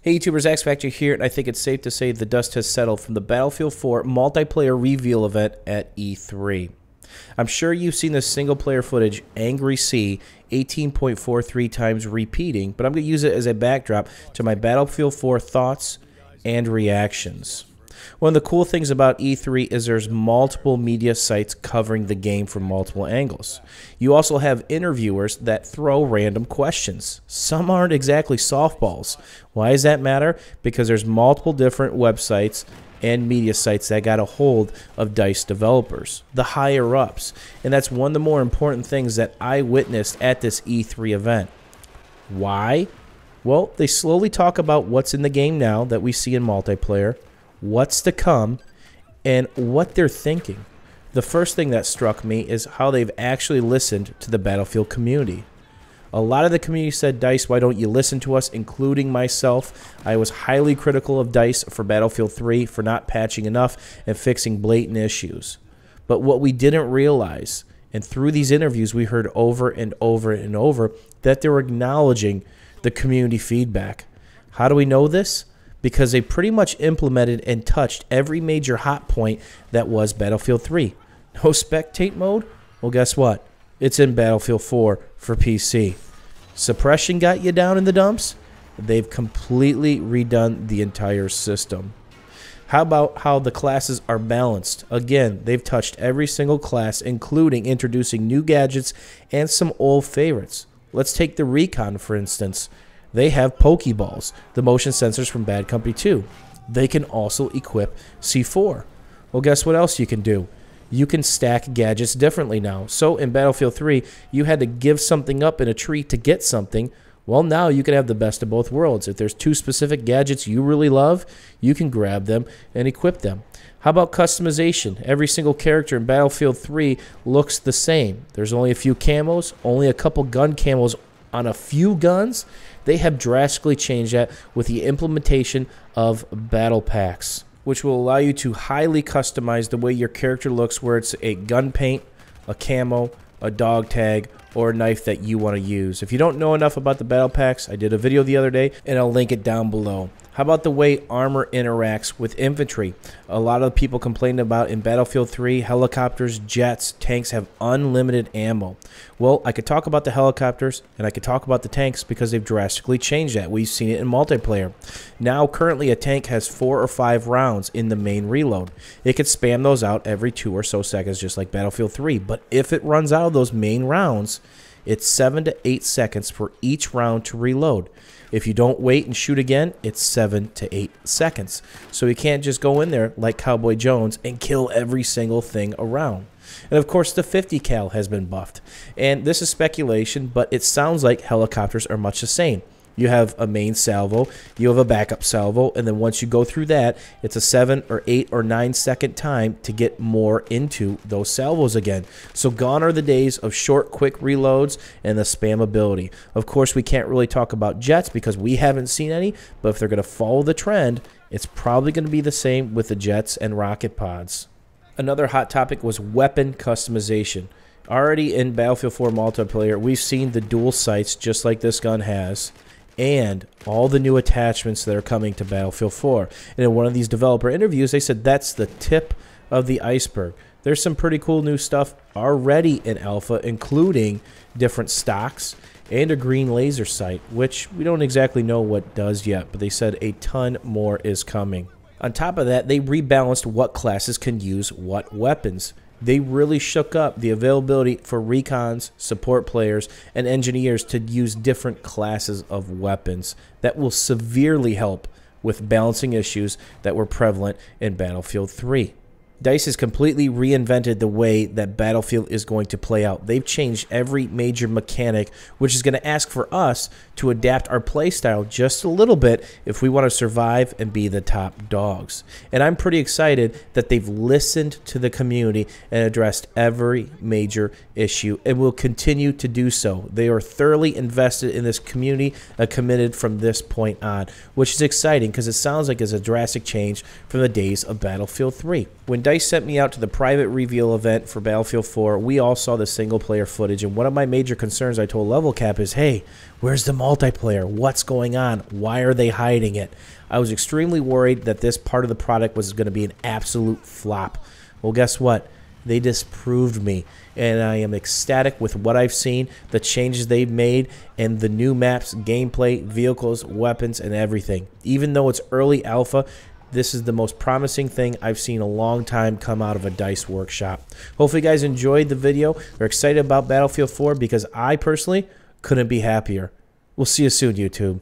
Hey YouTubers, X Factor here, and I think it's safe to say the dust has settled from the Battlefield 4 multiplayer reveal event at E3. I'm sure you've seen this single player footage, Angry Sea, 18.43 times repeating, but I'm going to use it as a backdrop to my Battlefield 4 thoughts and reactions. One of the cool things about E3 is there's multiple media sites covering the game from multiple angles. You also have interviewers that throw random questions. Some aren't exactly softballs. Why does that matter? Because there's multiple different websites and media sites that got a hold of DICE developers, the higher-ups. And that's one of the more important things that I witnessed at this E3 event. Why? Well, they slowly talk about what's in the game now that we see in multiplayer, what's to come, and what they're thinking. The first thing that struck me is how they've actually listened to the Battlefield community. A lot of the community said, DICE, why don't you listen to us, including myself. I was highly critical of DICE for Battlefield 3 for not patching enough and fixing blatant issues. But what we didn't realize, and through these interviews we heard over and over and over, that they were acknowledging the community feedback. How do we know this? Because they pretty much implemented and touched every major hot point that was Battlefield 3. No spectate mode? Well, guess what? It's in Battlefield 4 for PC. Suppression got you down in the dumps? They've completely redone the entire system. How about how the classes are balanced? Again, they've touched every single class, including introducing new gadgets and some old favorites. Let's take the Recon, for instance. They have Pokeballs, the motion sensors from Bad Company 2. They can also equip C4. Well, guess what else you can do? You can stack gadgets differently now. So in Battlefield 3, you had to give something up in a tree to get something. Well, now you can have the best of both worlds. If there's two specific gadgets you really love, you can grab them and equip them. How about customization? Every single character in Battlefield 3 looks the same. There's only a few camos, only a couple gun camos on a few guns. They have drastically changed that with the implementation of battle packs, which will allow you to highly customize the way your character looks, where it's a gun paint, a camo, a dog tag, or a knife that you want to use. If you don't know enough about the battle packs, I did a video the other day, and I'll link it down below. How about the way armor interacts with infantry? A lot of people complained about in Battlefield 3, helicopters, jets, tanks have unlimited ammo. Well, I could talk about the helicopters and I could talk about the tanks because they've drastically changed that. We've seen it in multiplayer. Now, currently, a tank has 4 or 5 rounds in the main reload. It could spam those out every 2 or so seconds, just like Battlefield 3. But if it runs out of those main rounds, it's 7 to 8 seconds for each round to reload. If you don't wait and shoot again, it's 7 to 8 seconds. So you can't just go in there like Cowboy Jones and kill every single thing around. And of course, the 50 cal has been buffed. And this is speculation, but it sounds like helicopters are much the same. You have a main salvo, you have a backup salvo, and then once you go through that, it's a 7 or 8 or 9 second time to get more into those salvos again. So gone are the days of short, quick reloads and the spam ability. Of course, we can't really talk about jets because we haven't seen any, but if they're going to follow the trend, it's probably going to be the same with the jets and rocket pods. Another hot topic was weapon customization. Already in Battlefield 4 multiplayer, we've seen the dual sights just like this gun has, and all the new attachments that are coming to Battlefield 4. And in one of these developer interviews, they said that's the tip of the iceberg. There's some pretty cool new stuff already in alpha, including different stocks and a green laser sight, which we don't exactly know what does yet, but they said a ton more is coming. On top of that, they rebalanced what classes can use what weapons. They really shook up the availability for recons, support players, and engineers to use different classes of weapons that will severely help with balancing issues that were prevalent in Battlefield 3. DICE has completely reinvented the way that Battlefield is going to play out. They've changed every major mechanic, which is going to ask for us to adapt our playstyle just a little bit if we want to survive and be the top dogs. And I'm pretty excited that they've listened to the community and addressed every major issue and will continue to do so. They are thoroughly invested in this community and committed from this point on, which is exciting because it sounds like it's a drastic change from the days of Battlefield 3. When DICE sent me out to the private reveal event for Battlefield 4, we all saw the single-player footage, and one of my major concerns I told Level Cap is, hey, where's the multiplayer? What's going on? Why are they hiding it? I was extremely worried that this part of the product was going to be an absolute flop. Well, guess what? They disproved me, and I am ecstatic with what I've seen, the changes they've made, and the new maps, gameplay, vehicles, weapons, and everything. Even though it's early alpha, this is the most promising thing I've seen a long time come out of a DICE workshop. Hopefully you guys enjoyed the video. We're excited about Battlefield 4 because I personally couldn't be happier. We'll see you soon, YouTube.